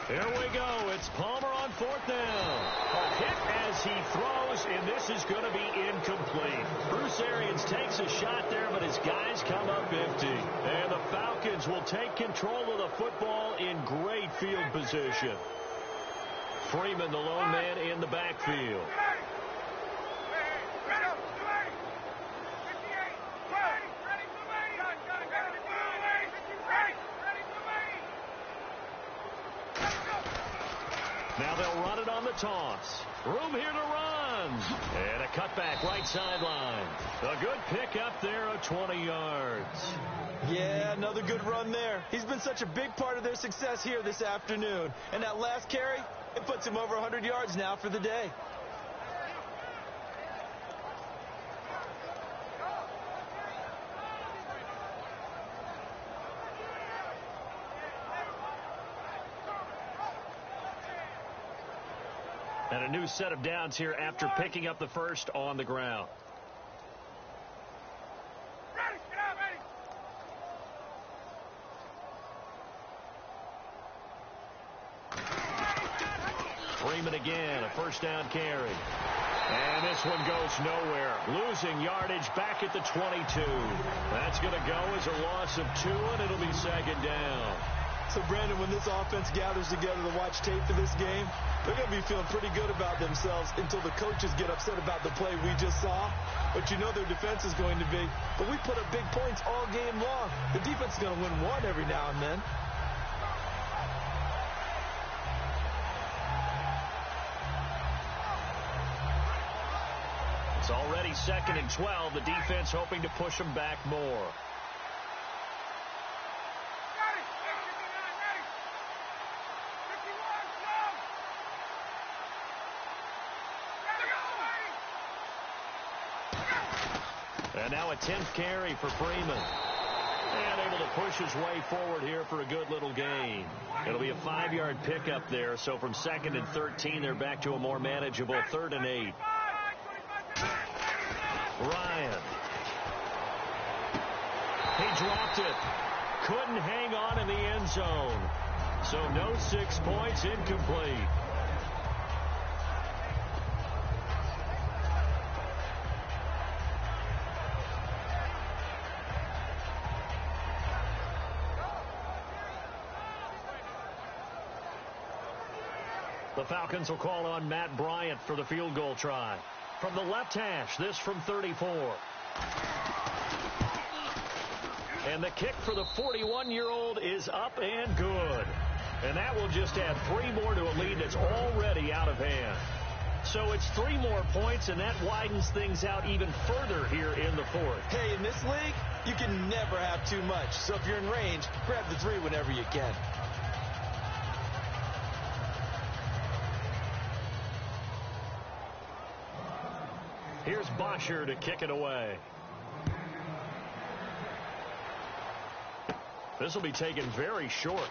Here we go. It's Palmer on 4th down. A hit as he throws, and this is going to be incomplete. Bruce Arians takes a shot there, but his guys come up empty. And the Falcons will take control of the football in great field position. Freeman, the lone man in the backfield. Now they'll run it on the toss. Room here to run. And a cutback right sideline. A good pick up there of 20 yards. Yeah, another good run there. He's been such a big part of their success here this afternoon. And that last carry, it puts him over 100 yards now for the day. And a new set of downs here after picking up the first on the ground. Freeman again, a first down carry. And this one goes nowhere. Losing yardage back at the 22. That's going to go as a loss of 2, and it'll be 2nd down. So, Brandon, when this offense gathers together to watch tape for this game, they're going to be feeling pretty good about themselves until the coaches get upset about the play we just saw. But you know their defense is going to be. But we put up big points all game long. The defense is going to win one every now and then. It's already 2nd and 12. The defense hoping to push them back more. And now a 10th carry for Freeman. And able to push his way forward here for a good little gain. It'll be a 5-yard pickup there. So from 2nd and 13, they're back to a more manageable 3rd and 8. Ryan. He dropped it. Couldn't hang on in the end zone. So no 6 points, incomplete. The Falcons will call on Matt Bryant for the field goal try. From the left hash, this from 34. And the kick for the 41-year-old is up and good. And that will just add 3 more to a lead that's already out of hand. So it's 3 more points, and that widens things out even further here in the 4th. Hey, in this league, you can never have too much. So if you're in range, grab the 3 whenever you can. Here's Bosher to kick it away. This will be taken very short.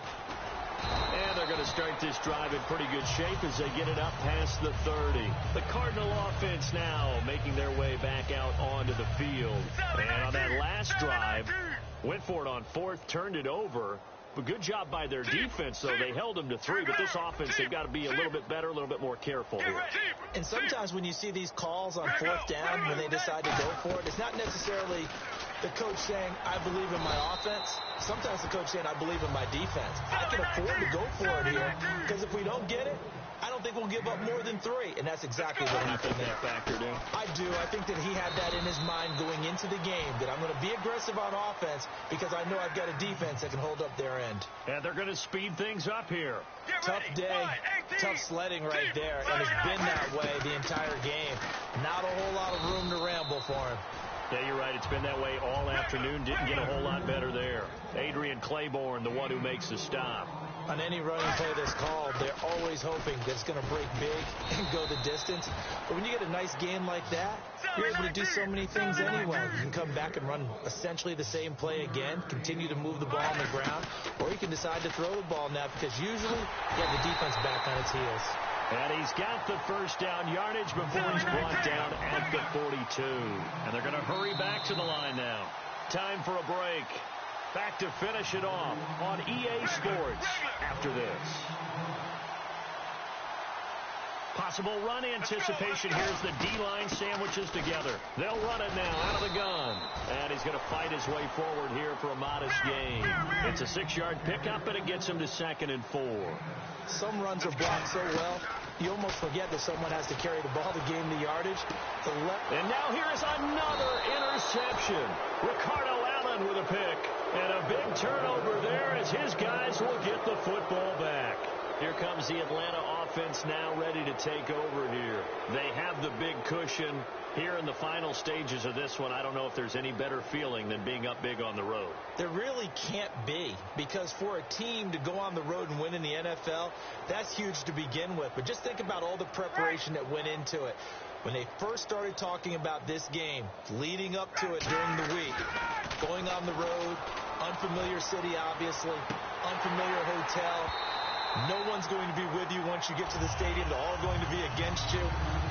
And they're going to start this drive in pretty good shape as they get it up past the 30. The Cardinal offense now making their way back out onto the field. And on that last drive, went for it on 4th, turned it over. But good job by their defense, though. They held them to 3, but this offense, they've got to be a little bit better, a little bit more careful here. And sometimes when you see these calls on 4th down, when they decide to go for it, it's not necessarily the coach saying, I believe in my offense. Sometimes the coach saying, I believe in my defense. I can afford to go for it here, because if we don't get it, I don't think we'll give up more than 3. And that's exactly what happened there. Factored in. I do. I think that he had that in his mind going into the game, that I'm going to be aggressive on offense because I know I've got a defense that can hold up their end. And they're going to speed things up here. Tough day, tough sledding right there, and it's been that way the entire game. Not a whole lot of room to ramble for him. Yeah, you're right. It's been that way all afternoon. Didn't get a whole lot better there. Adrian Claiborne, the one who makes the stop. On any running play that's called, they're always hoping that it's going to break big and go the distance. But when you get a nice game like that, you're able to do so many things anyway. You can come back and run essentially the same play again, continue to move the ball on the ground, or you can decide to throw the ball now because usually you have the defense back on its heels. And he's got the first down yardage before he's brought down at the 42. And they're going to hurry back to the line now. Time for a break. Back to finish it off on EA Sports after this. Possible run anticipation. Here's the D-line sandwiches together. They'll run it now out of the gun. And he's going to fight his way forward here for a modest gain. It's a 6-yard pickup, and it gets him to 2nd and 4. Some runs are blocked so well, you almost forget that someone has to carry the ball to gain the yardage. And now here's another interception. Ricardo Allen with a pick. And a big turnover there as his guys will get the football back. Here comes the Atlanta offense now ready to take over here. They have the big cushion here in the final stages of this one. I don't know if there's any better feeling than being up big on the road. There really can't be, because for a team to go on the road and win in the NFL, that's huge to begin with. But just think about all the preparation that went into it. When they first started talking about this game, leading up to it during the week, going on the road, unfamiliar city obviously, unfamiliar hotel, no one's going to be with you once you get to the stadium. They're all going to be against you.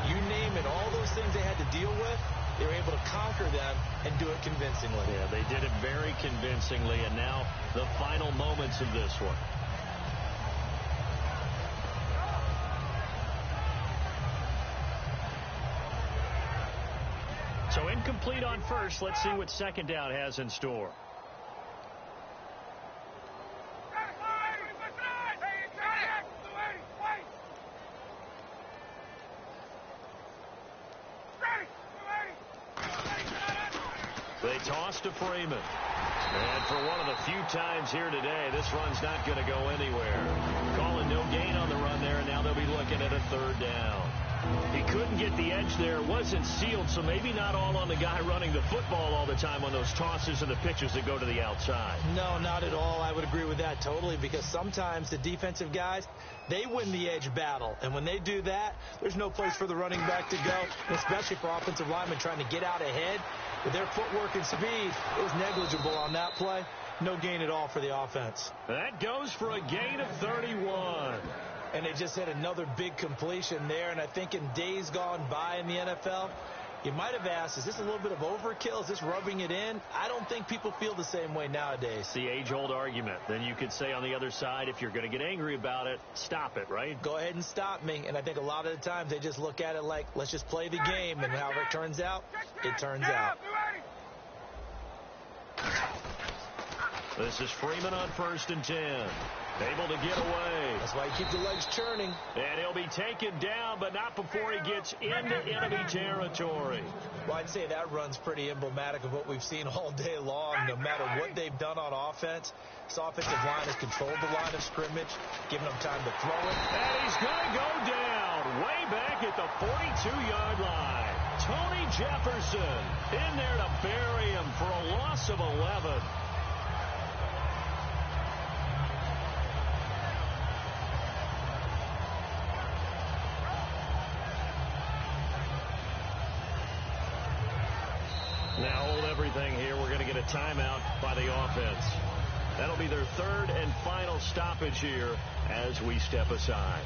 You name it, all those things they had to deal with, they were able to conquer them and do it convincingly. Yeah, they did it very convincingly, and now the final moments of this one. So incomplete on first. Let's see what 2nd down has in store. They toss to Freeman. And for one of the few times here today, this run's not going to go anywhere. Calling no gain on the run there, and now they'll be looking at a 3rd down. He couldn't get the edge there. It wasn't sealed, so maybe not all on the guy running the football all the time on those tosses and the pitches that go to the outside. No, not at all. I would agree with that totally, because sometimes the defensive guys, they win the edge battle. And when they do that, there's no place for the running back to go, especially for offensive linemen trying to get out ahead. With their footwork and speed, it was negligible on that play. No gain at all for the offense. That goes for a gain of 31. And they just had another big completion there. And I think in days gone by in the NFL, you might have asked, is this a little bit of overkill? Is this rubbing it in? I don't think people feel the same way nowadays. It's the age-old argument. Then you could say on the other side, if you're going to get angry about it, stop it, right? Go ahead and stop me. And I think a lot of the times they just look at it like, let's just play the game. And however it turns out, it turns out. This is Freeman on 1st and 10. Able to get away. That's why you keep the legs churning. And he'll be taken down, but not before he gets into enemy territory. Well, I'd say that run's pretty emblematic of what we've seen all day long. No matter what they've done on offense, this offensive line has controlled the line of scrimmage, giving them time to throw it. And he's going to go down way back at the 42-yard line. Tony Jefferson in there to bury him for a loss of 11. Now hold everything here. We're going to get a timeout by the offense. That'll be their third and final stoppage here as we step aside.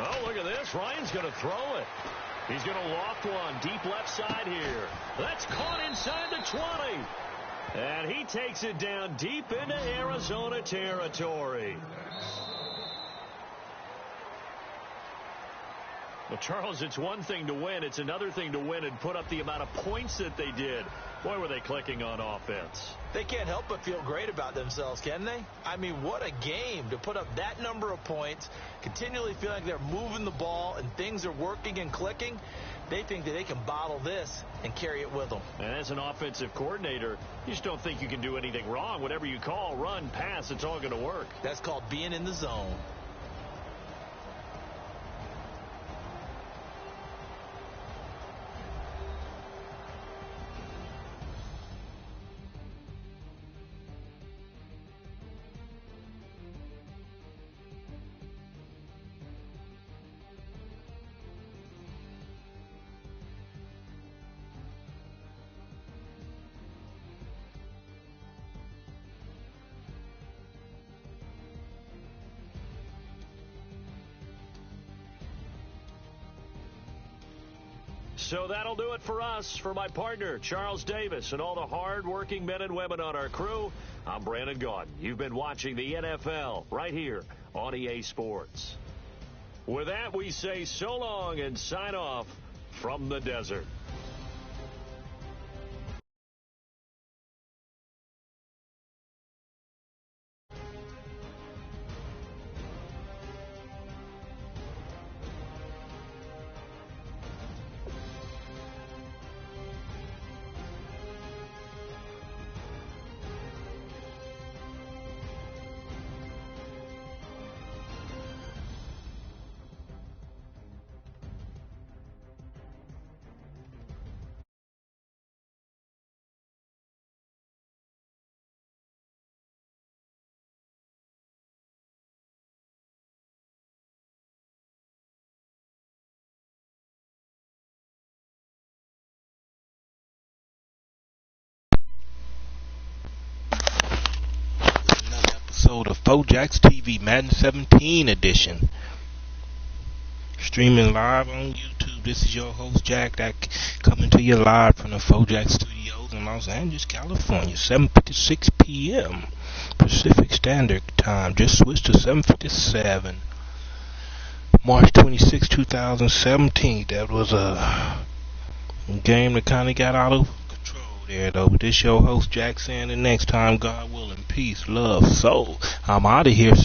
Oh, look at this. Ryan's going to throw it. He's going to loft one deep left side here. That's caught inside the 20. And he takes it down deep into Arizona territory. Well, Charles, it's one thing to win. It's another thing to win and put up the amount of points that they did. Boy, were they clicking on offense. They can't help but feel great about themselves, can they? I mean, what a game to put up that number of points, continually feel like they're moving the ball and things are working and clicking. They think that they can bottle this and carry it with them. And as an offensive coordinator, you just don't think you can do anything wrong. Whatever you call, run, pass, it's all going to work. That's called being in the zone. So that'll do it for us. For my partner, Charles Davis, and all the hard-working men and women on our crew, I'm Brandon Gaudin. You've been watching the NFL right here on EA Sports. With that, we say so long and sign off from the desert. Episode of Fourjacs TV Madden 17 edition, streaming live on YouTube. This is your host Jack, that coming to you live from the Fourjacs Studios. in Los Angeles, California, 7:56 p.m. Pacific Standard Time. Just switched to 7:57. March 26, 2017. That was a game that kind of got out of control there, though. But this your host, Jack, saying the next time, God willing, peace, love, soul. I'm out of here.